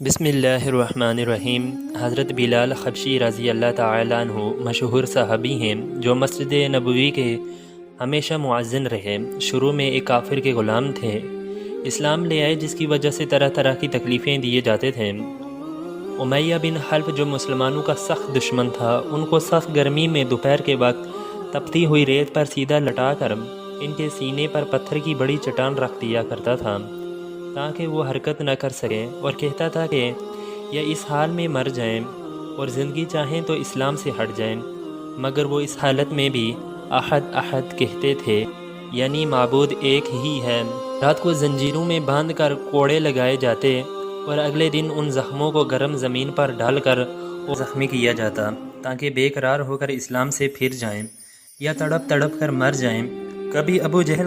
بسم اللہ الرحمن الرحیم۔ حضرت بلال حبشی رضی اللہ تعالیٰ عنہ مشہور صحابی ہیں جو مسجد نبوی کے ہمیشہ مؤذن رہے۔ شروع میں ایک کافر کے غلام تھے، اسلام لے آئے جس کی وجہ سے طرح طرح کی تکلیفیں دیے جاتے تھے۔ امیہ بن حلف جو مسلمانوں کا سخت دشمن تھا، ان کو سخت گرمی میں دوپہر کے وقت تپتی ہوئی ریت پر سیدھا لٹا کر ان کے سینے پر پتھر کی بڑی چٹان رکھ دیا کرتا تھا تاکہ وہ حرکت نہ کر سکیں، اور کہتا تھا کہ یا اس حال میں مر جائیں اور زندگی چاہیں تو اسلام سے ہٹ جائیں، مگر وہ اس حالت میں بھی احد احد کہتے تھے، یعنی معبود ایک ہی ہے۔ رات کو زنجیروں میں باندھ کر کوڑے لگائے جاتے اور اگلے دن ان زخموں کو گرم زمین پر ڈال کر اور زخمی کیا جاتا تاکہ بے قرار ہو کر اسلام سے پھر جائیں یا تڑپ تڑپ کر مر جائیں۔ کبھی ابو جہل کا